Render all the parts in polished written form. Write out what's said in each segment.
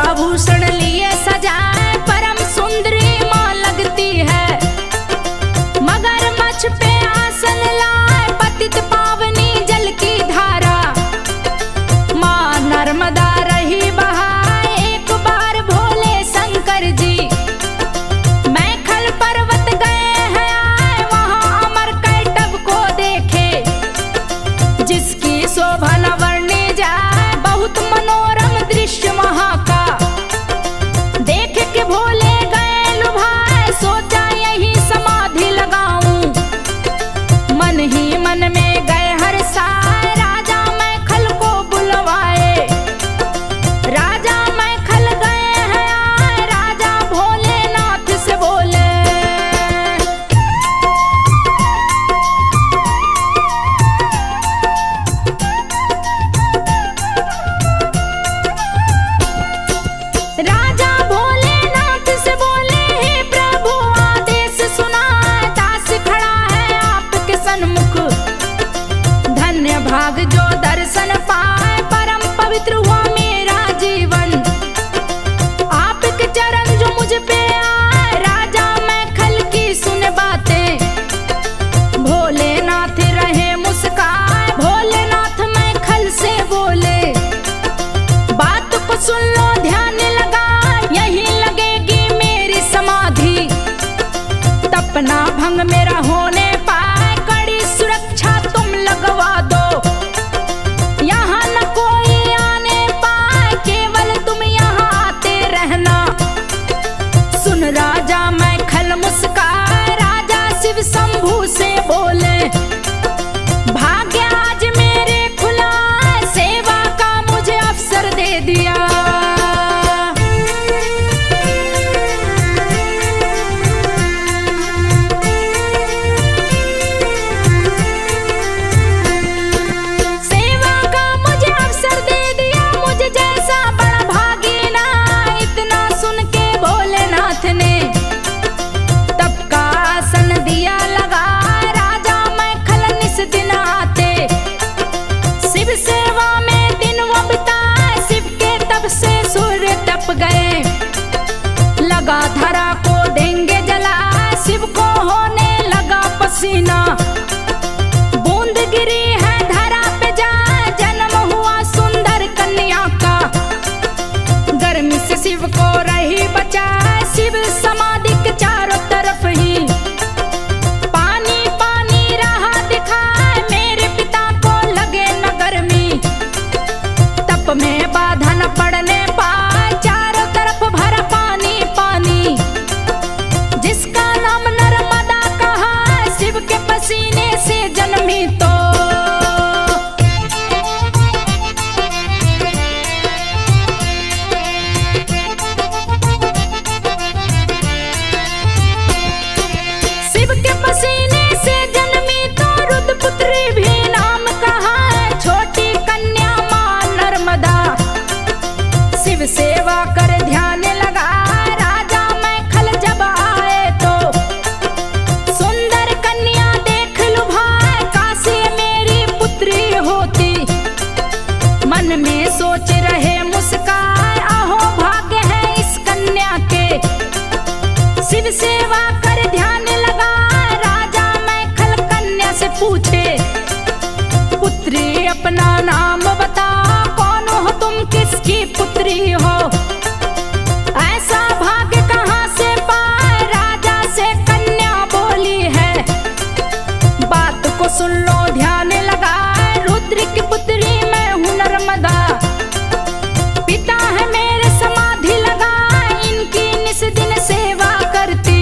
आभूषण लिए सजाए परम सुंदरी माँ लगती है। मगरमच्छ पे आसन लाए पतित पावनी जल की धारा। माँ नर्मदा रही बहाए एक बार भोले शंकर जी। मैखल पर्वत गए हैं आए वहाँ अमर कैटभ को देखे। जिसकी शोभा न वर्णी जाए बहुत मनोरम दृश्य वहाँ का। देख के भोले गए लुभाए सोचा यही समाधि लगाऊं। मन ही मन में गए हर्षाए राजा मैखल को बुलवाए। राजा मैखल गए हैं आए राजा भोलेनाथ से बोले। राजा भोलेनाथ से बोले हे प्रभु आदेश सुनाए। दास खड़ा है आपके सन्मुख धन्य भाग जो दर्शन पाए। परम पवित्र हुआ मेरा जीवन आपके चरण जो मुझ पे आए। राजा मैखल की सुन बातें भोलेनाथ रहे मुस्काए। भोलेनाथ मैखल से बोले बात को सुन लो ध्यान लगा यही लगेगी मेरी समाधि। तपना भंग मेरा होने पाए कड़ी सुरक्षा तुम लगवा दो। यहाँ न कोई आने पाए केवल तुम यहाँ आते रहना। सुन राजा मैखल मुस्काए। राजा शिव शंभू से बोले भाग्य आज मेरे खुला सेवा का मुझे अवसर दे दिया। सेवा का मुझे अवसर दे दिया मुझे जैसा बड़ा भागी ना। इतना सुन के भोलेनाथ ने तब का आसन दिया लगा। राजा मैखल निस दिन आते शिव सेवा में दिन वो बिताए। शिव के तब से सूर्य तप गए लगा धरा को देंगे जला। शिव को होने लगा पसीना बूंद गिरी है धरा पे जा। जन्म हुआ सुंदर कन्या का गर्मी से शिव को रही बचा। शिव समाधि के चारों तरफ ही पानी पानी रहा दिखाए। मेरे पिता को लगे न गर्मी तप में बाधा न पड़ने पाए। चारों तरफ भरा पानी पानी जिसका नाम नर्मदा कहा। शिव के पसीने से जन्मी तो शिव के पसीने से जन्मी तो रुद्रपुत्री भी नाम कहा। छोटी कन्या मां नर्मदा शिव सेवा कर ध्यान लगा। राजा मैखल जब आए तो सुंदर कन्या देख लुभाए। काशी मेरी पुत्री होती मन में सोच रहे मुस्काए। आहो भाग्य है इस कन्या के शिव सेवा कर ध्यान लगा। राजा मैखल कन्या से पूछे पुत्री अपना नाम बता। कौन हो तुम किसकी पुत्री हो ऐसा भाग्य कहाँ से पाए। राजा से कन्या बोली है बात को सुन लो ध्यान लगा। रुद्र की पुत्री मैं हूँ नर्मदा पिता है मेरे समाधि लगा। इनकी निस दिन सेवा करती।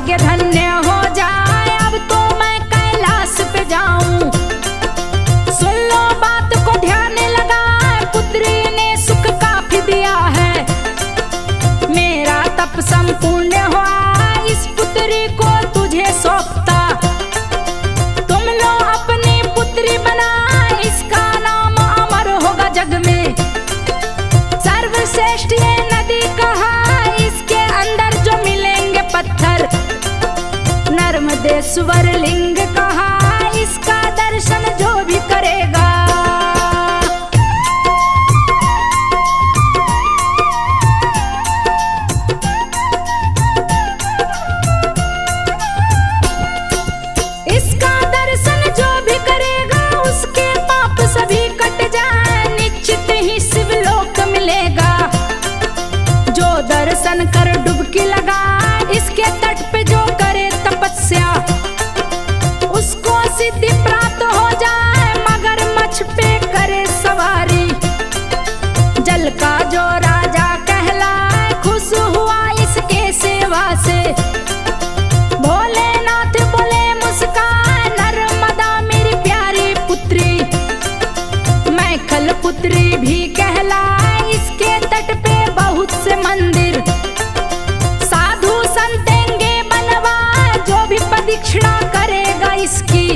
भाग्य धन्य हो जाए, अब तो मैं कैलाश पे जाऊं। सुन लो बात को ध्यान लगा, पुत्री ने सुख काफी दिया है। मेरा तप संपूर्ण हुआ, इस पुत्री को तुझे सौंपता। तुम लो अपनी पुत्री बना, इसका नाम अमर होगा जग में। सर्वश्रेष्ठ ये नदी कहा, इसके अंदर जो मिलेंगे पत्थर। नर्मदेश्वर लिंग कहा, इसका दर्शन जो भी करेगा। इसका दर्शन जो भी करेगा, उसके पाप सभी कट जाए, निश्चित ही शिवलोक मिलेगा। जो दर्शन कर डुबकी लगा, इसके तट पे जो करे तपस्या, उसको सिद्धि प्राप्त हो जाए। मगरमच्छ पे करे सवारी, जल का जो राजा कहलाए, खुश हुआ इसके सेवा से। भोलेनाथ बोले मुस्कान, नर्मदा मेरी प्यारी पुत्री। मैखल पुत्री भी कहलाए, इसके तट पे बहुत से मंदिर। साधु संतेंगे बनवा, जो भी प्रदक्षिणा करेगा इसकी,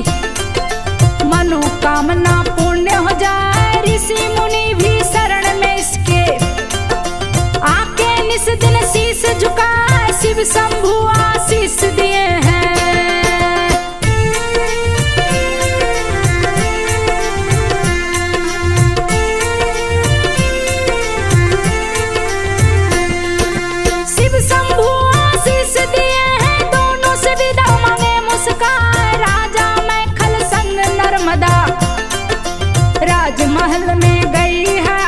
मनोकामना पूर्ण हो जाए। ऋषि मुनि भी शरण में इसके, आके निस दिन शीश झुका, शिव शंभु आशीष दिए हैं। शिव शंभु आशीष दिए हैं, दोनों से विदा मांगे मुस्कान। राजा मैखल संग नर्मदा राजमहल में गई है,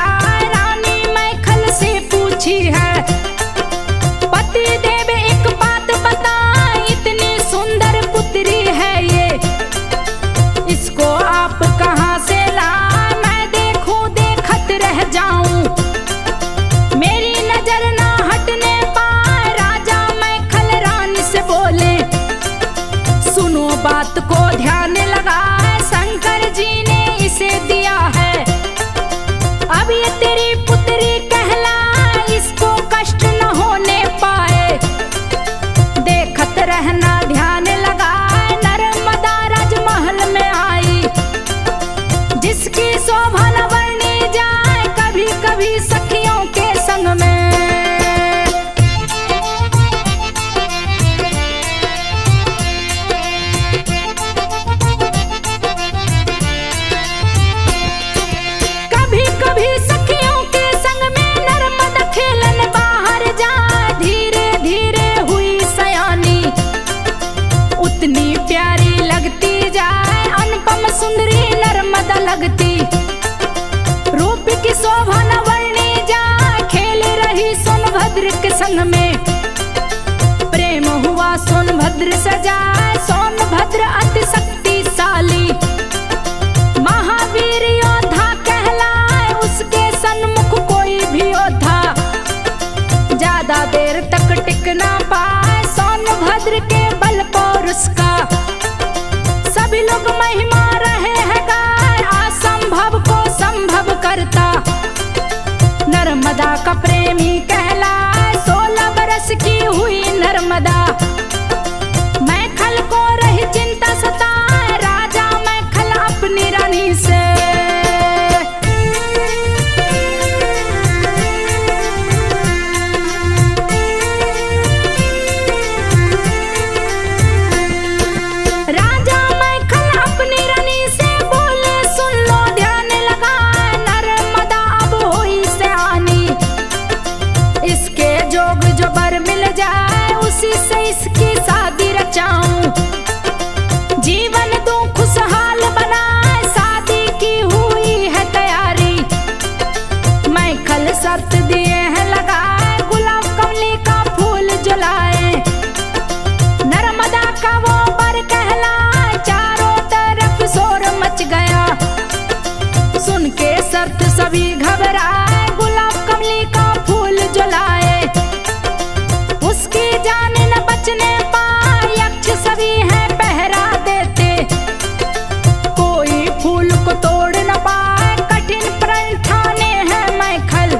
रानी मैखल से पूछी है। पति देव एक बात बता, इतनी सुंदर पुत्री है ये, इसको आप कहाँ से लाए? मैं देखूं देखत रह जाऊं, मेरी नजर ना हटने पाए। राजा मैखल रानी से बोले, सुनो बात को ध्यान लगाए, शंकर जी ने इसे दिया है। अब ये तेरी पुत्री कहला, इसको कष्ट न होने पाए। देखत रहना ध्यान लगाए, नर्मदा राजमहल में आई, जिसकी शोभा न वर्णी जाए, कभी कभी सखियों के संग में। कभी कभी सखियों के संग में नर्मदा खेलन बाहर जाए, धीरे धीरे हुई सयानी, उतनी प्यारी लगती जाए, अनुपम सुंदरी नर्मदा लगती। रूप की शोभा न वर्णी जाए, खेल रही सोनभद्र के संग में। प्रेम हुआ सोनभद्र से जाए, सोनभद्र अति शक्तिशाली, महावीर योद्धा कहलाए, उसके सन्मुख कोई भी योद्धा ज्यादा देर तक टिक ना पाए। सोनभद्र के बल पौरुष का सभी लोग महिमा रहे हैं गाए, असंभव को संभव करता। नर्मदा का प्रेमी कहलाए, 16 बरस की हुई नर्मदा। मैखल को रही चिंता सताए, राजा मैखल अपनी रानी से। राजा मैखल अपनी रानी से बोले, सुन लो ध्यान लगा, नर्मदा अब हुई सयानी। इसके जोग जो बर मिल जाए, उसी से इसकी शादी रचाऊं। जीवन दूं खुशहाल बनाए, शादी की हुई है तैयारी। मैखल शर्त दिए हैं लगाए, गुलाब कमली का फूल जलाए। नर्मदा का वो बर कहलाए, चारों तरफ शोर मच गया। सुन के शर्त सभी घबराए, गुलाब कमली का फूल जलाए। उसकी जान न बचने पाए, यक्ष सभी है पहरा देते। कोई फूल को तोड़ न पाए, कठिन प्रण ठाने हैं मैखल।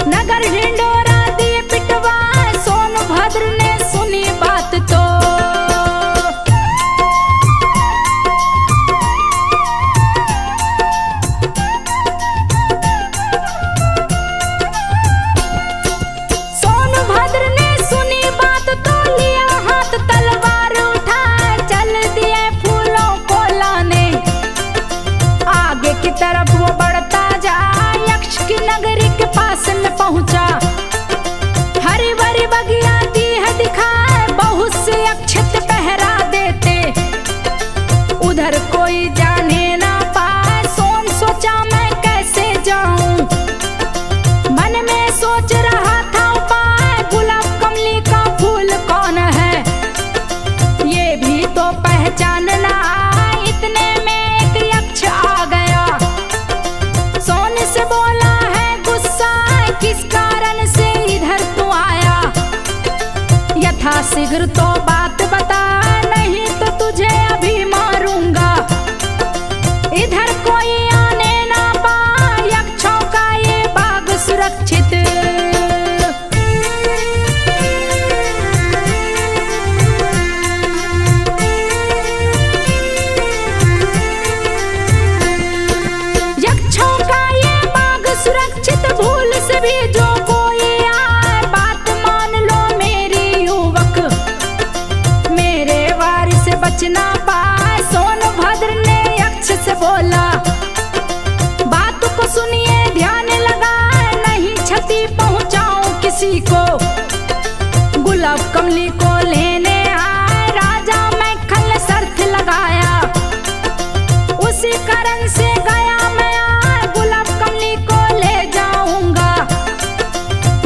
नगर ढिंडोरा दिए पिटवाए, सोनभद्र ने सुनी बात तो। सोनभद्र ने सुनी बात तो, लिया हाथ तलवार उठाए, चल दिए फूलों को लाने। आगे की तरफ वो बढ़ता जाए, यक्ष की नगरी के पास में पहुंचा। हरी भरी बगिया दी है दिखाए, बहुत से अक्षत पहरा देते। उधर कोई जाने ना पाए, सोन सोचा मैं कैसे जाऊं। मन में सोच रहा था उपाय, गुलाब कमली का फूल कौन है ये भी तो पहचानना। इतने में एक यक्ष आ गया, सोन से बोला है गुस्सा, किस कारण से इधर तू आया। यथाशीघ्र तो बात बता, नहीं तो तुझे अभी मारूंगा। इधर कोई आने ना पाए, यक्षों का ये बाग सुरक्षित। यक्षों का ये बाग सुरक्षित, भूल से भी जो कोई आए, बात मान लो मेरी युवक। मेरे वार से बचना पाए, सोनभद्र ने यक्ष से बोला। बात को सुनिए ध्यान लगाए, नहीं क्षति पहुंचाऊं किसी को। गुलाब कमली को लेने आए, राजा मैखल ने शर्त लगाया। उसी कारण से गया मैं आए, गुलाब कमली को ले जाऊंगा।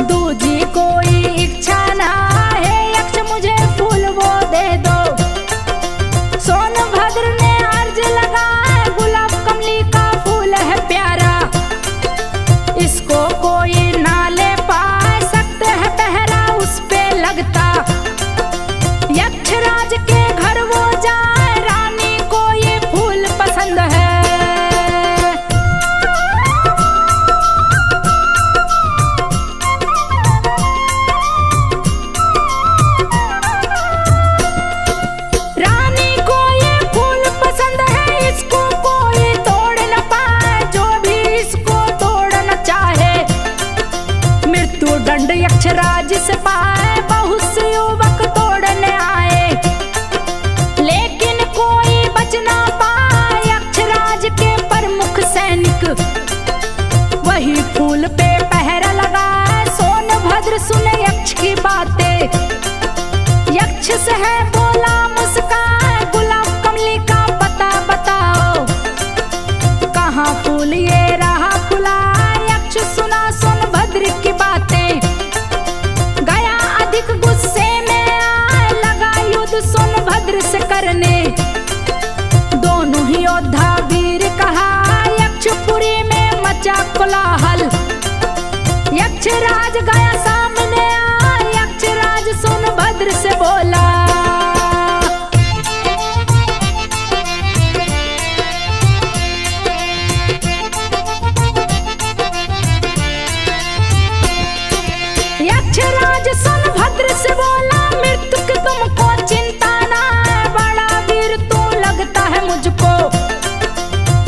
दूजी कोई इच्छा ना है, यक्ष मुझे फूल वो दे दो। सोनभद्र ने अर्ज लगाए, गुलाब कमली का फूल है प्यारा। इसको कोई ना ले पाए, सकते है पहरा उस पे लगता। यक्षराज के घर वो जाए, रानी को ये फूल पसंद है। रानी को ये फूल पसंद है, इसको कोई तोड़ न पाए, जो भी इसको तोड़ना चाहे। मृत्यु दंड यक्षराज से पाए, बहुत से युवक तोड़ने आए, लेकिन कोई बच ना पाए। यक्षराज के प्रमुख सैनिक वही फूल पे पहरा लगाए। सोनभद्र सुने यक्ष की बातें, यक्ष से है बोला मुस्काए, गुलाब कमली का पता बताओ, कहाँ फूल ये रहा खुला। यक्ष सुना सोनभद्र की बातें, गया अधिक गुस्से में आए, लगा युद्ध सोनभद्र से करने। दोनों ही योद्धा वीर कहा, यक्षपुरी में मचा कोलाहल। यक्षराज गया सामने आए, यक्षराज सोनभद्र से बोला। यक्षराज सोनभद्र से बोला, मृत्यु की तुमको चिंता ना है, बड़ा वीर तू लगता है मुझको।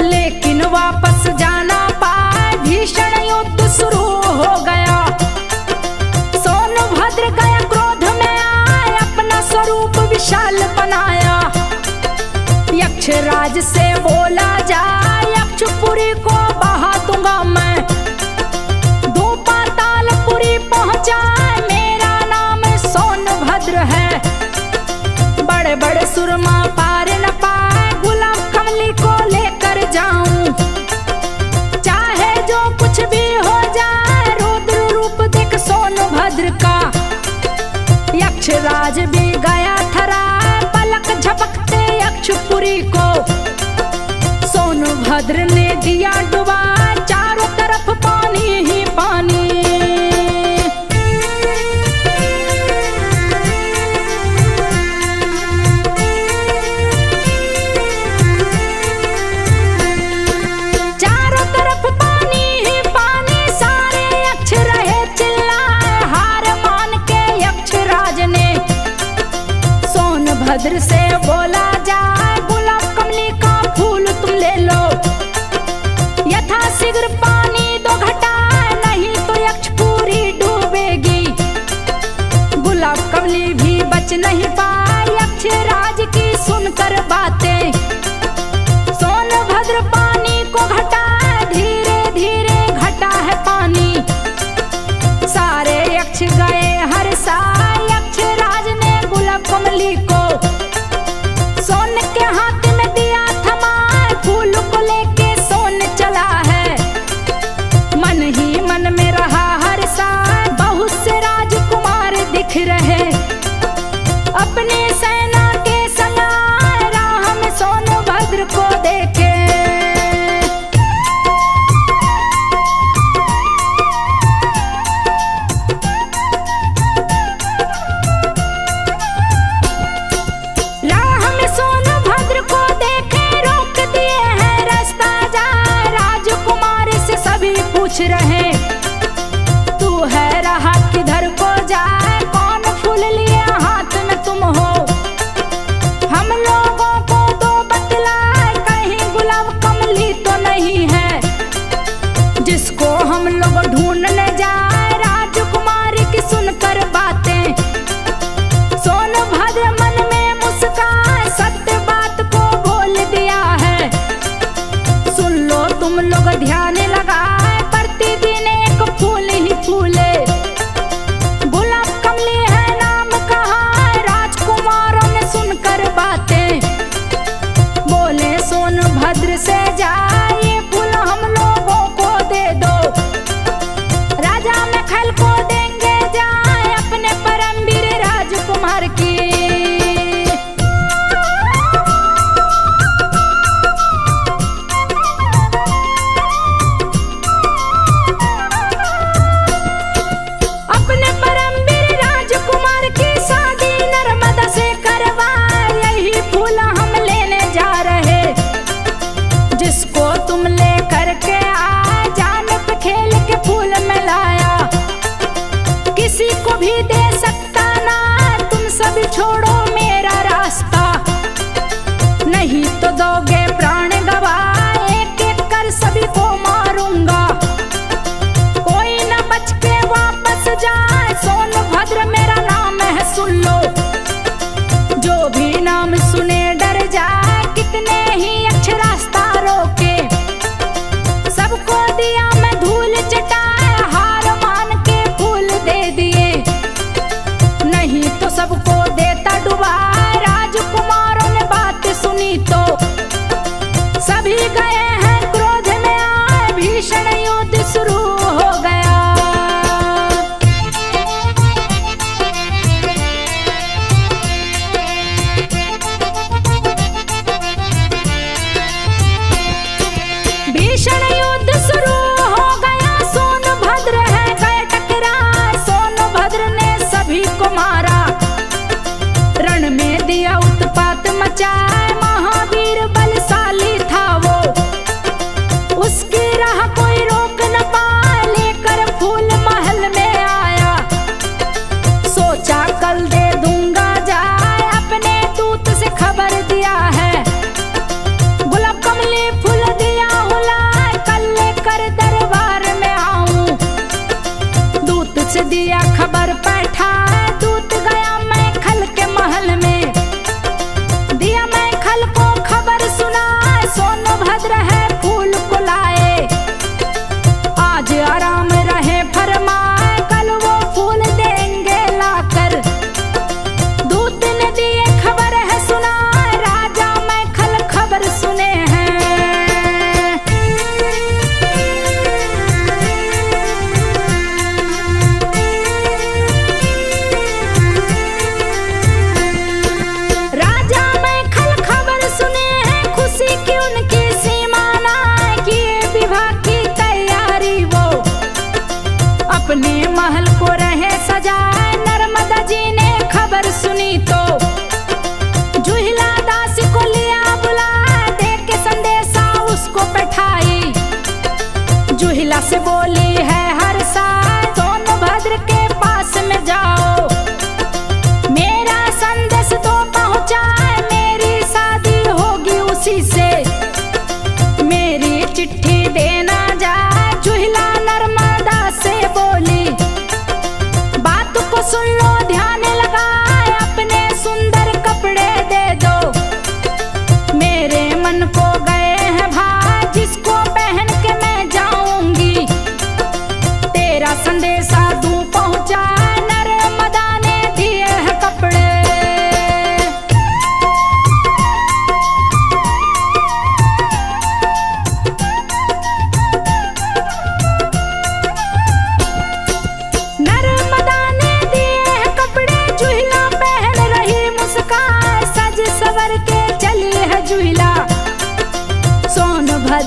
लेकिन वापस जाना पाए, भीषण युद्ध शुरू हो गया। सोनभद्र गया क्रोध में आए, अपना स्वरूप विशाल बनाया। यक्षराज से बोला जा, यक्षपुरी को बहा दूंगा मैं। दो पातालपुरी पहुंचा, मेरा नाम सोनभद्र है। बड़े बड़े सुरमा पार न पाए, गुलाब कमली को लेकर जाऊं। चाहे जो कुछ भी हो जाए, रुद्र रूप देख सोनभद्र का। यक्षराज भी गया थरा, पलक झपकते यक्षपुरी को। सोनभद्र ने दिया डुबा, चारों तरफ पानी ही पानी। भद्र से बोला जाए गुलाब कमली का फूल तुम ले लो, यथा शीघ्र पानी दो घटा, नहीं तो यक्ष पूरी डूबेगी। गुलाब कमली भी बच नहीं पाई यक्ष राज की सुनकर बातें। सोनभद्र पानी को घटा, धीरे धीरे घटा है पानी। सारे यक्ष गए हर साल, यक्ष राज ने गुलाब कमली को सोन के हाथ में दिया थमा, फूल को लेके सोन चला है। मन ही मन में रहा हर साल, बहुत से राजकुमार दिख रहे, अपनी सेना के संग राह में सोनभद्र को देखे। राह में सोनभद्र को देखे, रोक दिए हैं रास्ता जा, राजकुमार से सभी पूछ रहे, तू है रहा किधर को जाए, कौन फूल लिए हाथ में तुम हो। हम लोगों को दो बतलाए, कहीं गुलाब कमली तो नहीं है, जिसको हम लोग ढूंढने जाए। राजकुमारी की सुनकर बातें सोनभद्र मन में मुस्कान, सत्य बात को बोल दिया है। सुन लो तुम लोग ध्यान लगाए, प्रतिदिन एक फूल ही फूले, गुलाब कमली है नाम कहा। राजकुमारों ने सुनकर बातें बोले, सोनभद्र से जाए फूल हम लोगों को दे दो, राजा महल को देंगे जाए अपने परमवीर राजकुमार की। अपने परमवीर राजकुमार की शादी नर्मदा से करवा, यही फूल हम लेने जा रहे, जिसको तुम ले करके आए, जान पे खेल के फूल में लाया। किसी को भी दे सकता ना, तुम सभी छोड़ो मेरा रास्ता, नहीं तो दोगे प्राण गवा, एक एक कर सभी को मारूंगा, कोई न बच के वापस जाए। सोनभद्र मेरा नाम है सुन लो, जो भी नाम सुने डर जाए, कितने ही अच्छे रास्ता रोके, सबको दिया मैं धूल चटाए, हार मान के फूल दे दिए, नहीं तो सबको देता डुबा। राजकुमारों ने बात सुनी तो सभी गए हैं क्रोध में आए, भीषण युद्ध शुरू हो गया।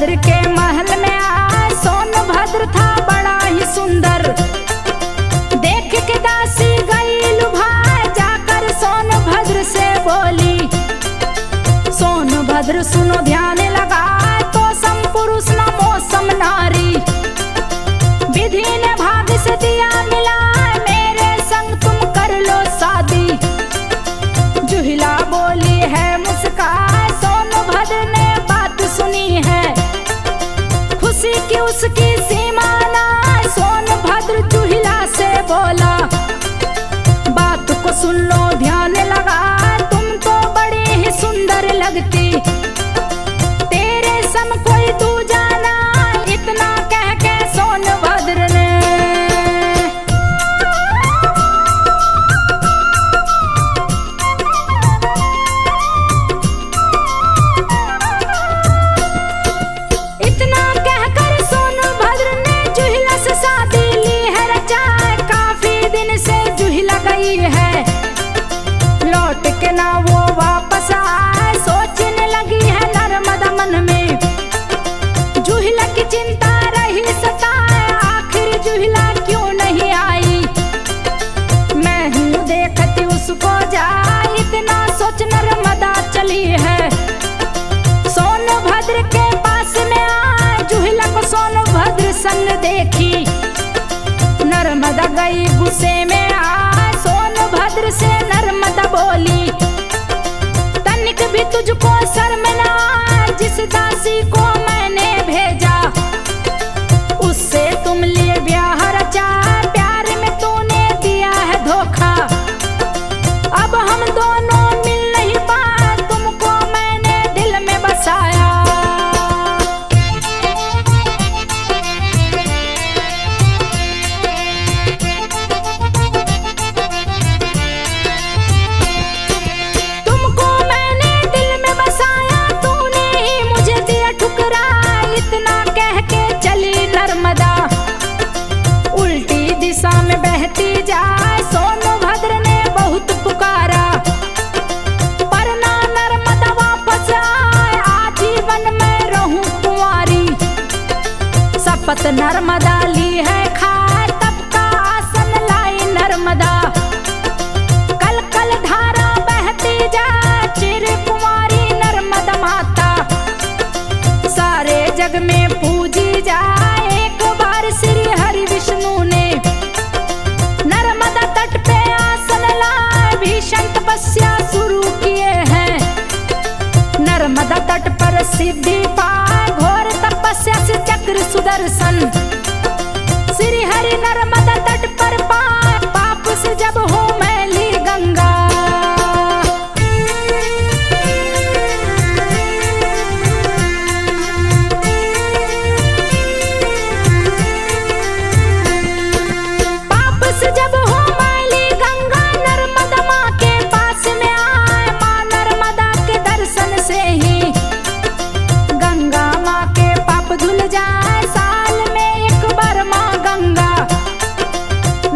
सोनभद्र के महल में आए। सोनभद्र था बड़ा ही सुंदर, देख के दासी गई लुभाए, जाकर सोनभद्र से बोली, सोनभद्र सुनो ध्यान लगाए, तो सम पुरुष न मौसम नारी, विधि ने भाग से दिया मिला, मेरे संग तुम कर लो शादी। जुहिला बोली है मुस्काए, सोनभद्र ने बात सुनी है, खुशी की उसकी सीमा ना। सोनभद्र जुहिला से बोला, बात को सुन लो ध्यान लगा, तुम तो बड़ी ही सुंदर लगती, तेरे सम कोई दूजा ना। इतना कह के सोनभद्र ने है, लौट के ना वो वापस आए, सोचने लगी है नर्मदा मन में, जुहिला की चिंता रही सताए, आखिर जुहिला क्यों नहीं आई, मैं हूँ देखती उसको जाए, इतना सोच नर्मदा चली है, सोनभद्र के पास में आए, जुहिला को सोनभद्र संग देखी, नर्मदा गई गुस्से में आए, सोनभद्र से नर्मदा बोली, तनिक भी तुझको शर्म ना, जिस दासी को मैंने भेजा, उससे तुम लिए ब्याह रचा, प्यार में तूने दिया है धोखा, अब हम दोनों मिल नहीं पाए, तुमको मैंने दिल में बसाया। नर्मदा उल्टी दिशा में बहती जाए, सोनभद्र ने बहुत पुकारा, पर ना नर्मदा वापस आए, आजीवन में रहूं कुंवारी, शपथ नर्मदा ली है खाए, तब का आसन लाई नर्मदा, कल कल धारा बहती जाए, चिर कुंवारी नर्मदा माता, सारे जग में पूजी जाए, श्री हरि विष्णु ने नर्मदा तट पे आसन लाए, भीषण तपस्या शुरू किए हैं, नर्मदा तट पर सिद्धि पाए, घोर तपस्या से चक्र सुदर्शन, श्री हरि नर्मदा तट पर पाए, पाप से जब हो मैली गंगा, जब हो मैली गंगा, नर्मदा माँ के पास में आए, माँ नर्मदा के दर्शन से ही गंगा माँ के पाप धुल जाए, साल में एक बार माँ गंगा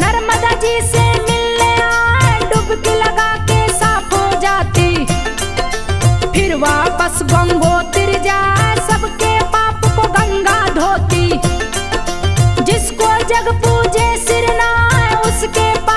नर्मदा जी से मिलने आए, डुबकी लगा के साफ हो जाती, फिर वापस गंगोत्री जाए, सबके पाप को गंगा धोती, जिसको जग पूजे सिर ना उसके पास